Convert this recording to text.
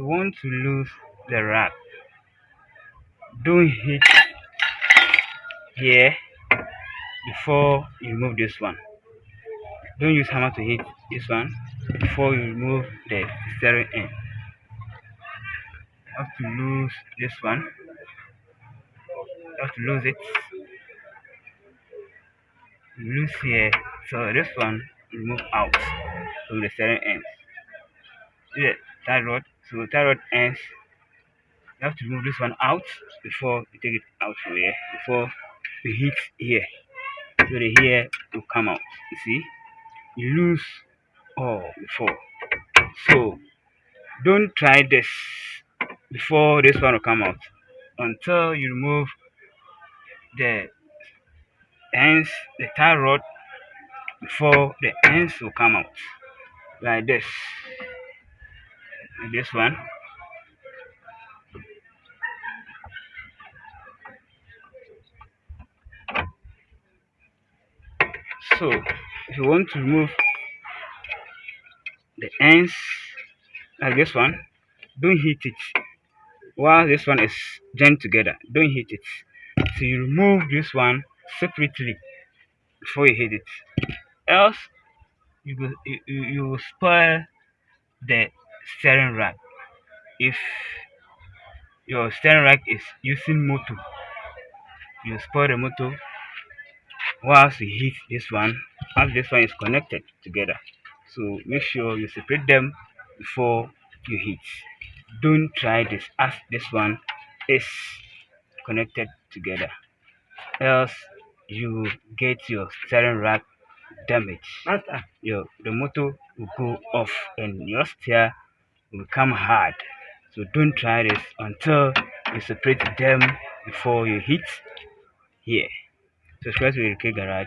you want to lose the rack, don't hit here before you remove this one. Don't use hammer to hit this one before you remove the steering end. You have to lose this one. You have to lose it. You lose here, so this one remove out from the steering end. See the tie rod. So the tie rod ends. You have to remove this one out before you take it out from here. Before you hit here, so the here will come out. You see, you lose all before. So don't try this before this one will come out until you remove the ends, the tie rod before the ends will come out like this. Like this one. So if you want to remove the ends like this one, don't hit it while this one is joined together. Don't hit it. So you remove this one separately before you hit it. Else you will spoil the steering rack. If your steering rack is using motor, you spoil the motor whilst you hit this one as this one is connected together. So make sure you separate them before you hit. Don't try this as this one is connected together, else you get your steering rack damaged. The motor will go off and your steer will become hard. So don't try this until you separate them before you hit here. Subscribe to the K Garage.